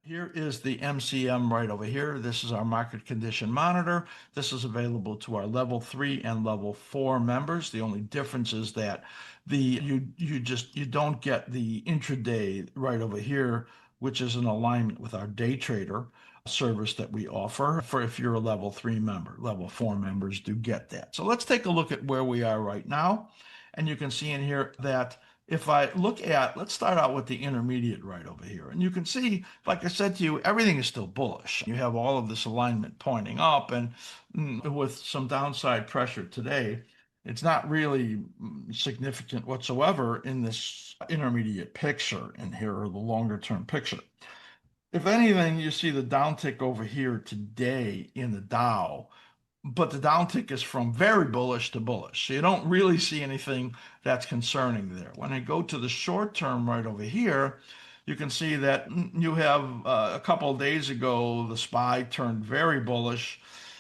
Here is the MCM right over here. This is our market condition monitor. This is available to our level 3 and level 4 members. The only difference is that you don't get the intraday right over here, which is in alignment with our day trader service that we offer for if you're a level 3 member. Level 4 members do get that. So let's take a look at where we are right now. And you can see in here that if I look at, let's start out with the intermediate right over here. And you can see, like I said to you, everything is still bullish. You have all of this alignment pointing up, and with some downside pressure today, it's not really significant whatsoever in this intermediate picture in here, or the longer term picture. If anything, you see the downtick over here today in the Dow, but the downtick is from very bullish to bullish. So you don't really see anything that's concerning there. When I go to the short term right over here, you can see that you have a couple of days ago, the SPY turned very bullish.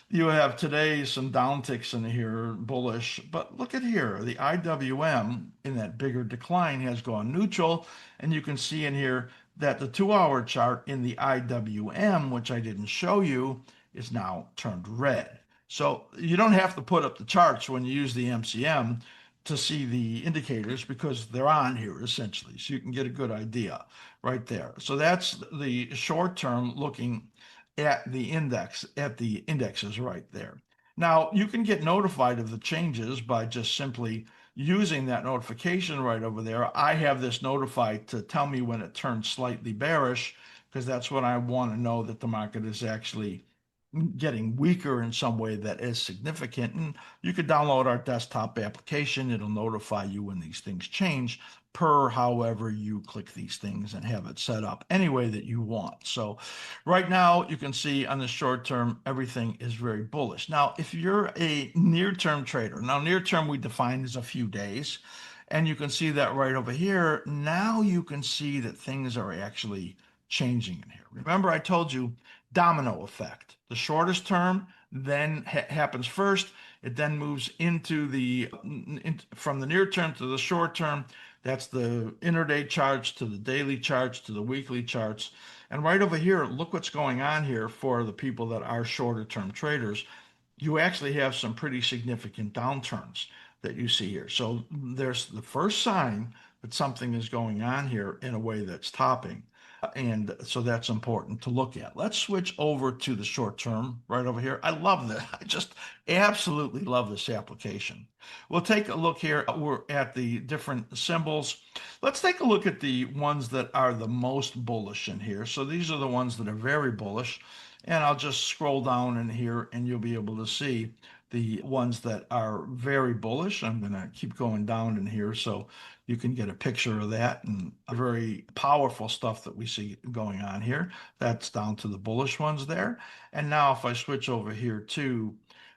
You have today some downticks in here, bullish. But look at here, the IWM in that bigger decline has gone neutral. And you can see in here that the 2-hour chart in the IWM, which I didn't show you, is now turned red. So you don't have to put up the charts when you use the MCM to see the indicators because they're on here essentially. So you can get a good idea right there. So that's the short term looking at the indexes right there. Now you can get notified of the changes by just simply using that notification right over there. I have this notified to tell me when it turns slightly bearish because that's what I want to know that the market is actually getting weaker in some way that is significant. And you could download our desktop application. It'll notify you when these things change per however you click these things and have it set up any way that you want. So right now you can see on the short term, everything is very bullish. Now, if you're a near-term trader, now near-term we define as a few days, and you can see that right over here. Now you can see that things are actually changing in here. Remember, I told you domino effect. The shortest term then happens first. It then moves into from the near term to the short term. That's the intraday charts to the daily charts to the weekly charts. And right over here, look what's going on here for the people that are shorter term traders. You actually have some pretty significant downturns that you see here. So there's the first sign that something is going on here in a way that's topping. And so that's important to look at. Let's switch over to the short term right over here. I love this. I just absolutely love this application. We'll take a look here. We're at the different symbols. Let's take a look at the ones that are the most bullish in here. So these are the ones that are very bullish. And I'll just scroll down in here and you'll be able to see the ones that are very bullish. I'm going to keep going down in here so you can get a picture of that, and very powerful stuff that we see going on here. That's down to the bullish ones there. And now if I switch over here to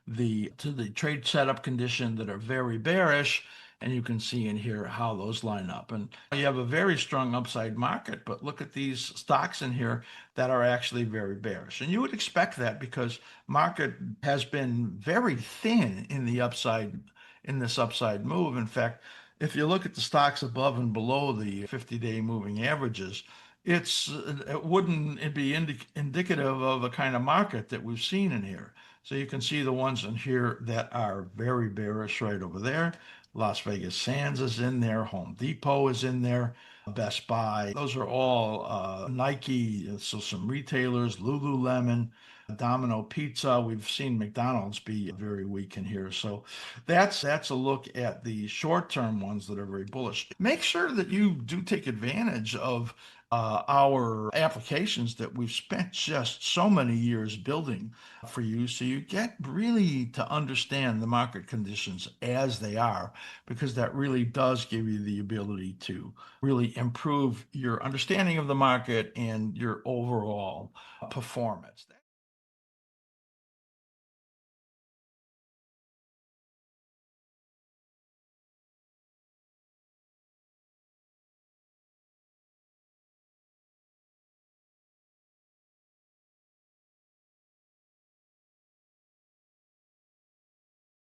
the trade setup condition that are very bearish, and you can see in here how those line up. And you have a very strong upside market, but look at these stocks in here that are actually very bearish. And you would expect that because market has been very thin in the upside, in this upside move. In fact, if you look at the stocks above and below the 50-day moving averages, it wouldn't be indicative of the kind of market that we've seen in here. So you can see the ones in here that are very bearish right over there. Las Vegas Sands is in there. Home Depot is in there. Best Buy. Those are all Nike. So some retailers, Lululemon, Domino Pizza. We've seen McDonald's be very weak in here. So that's a look at the short-term ones that are very bullish. Make sure that you do take advantage of our applications that we've spent just so many years building for you, so you get really to understand the market conditions as they are, because that really does give you the ability to really improve your understanding of the market and your overall performance.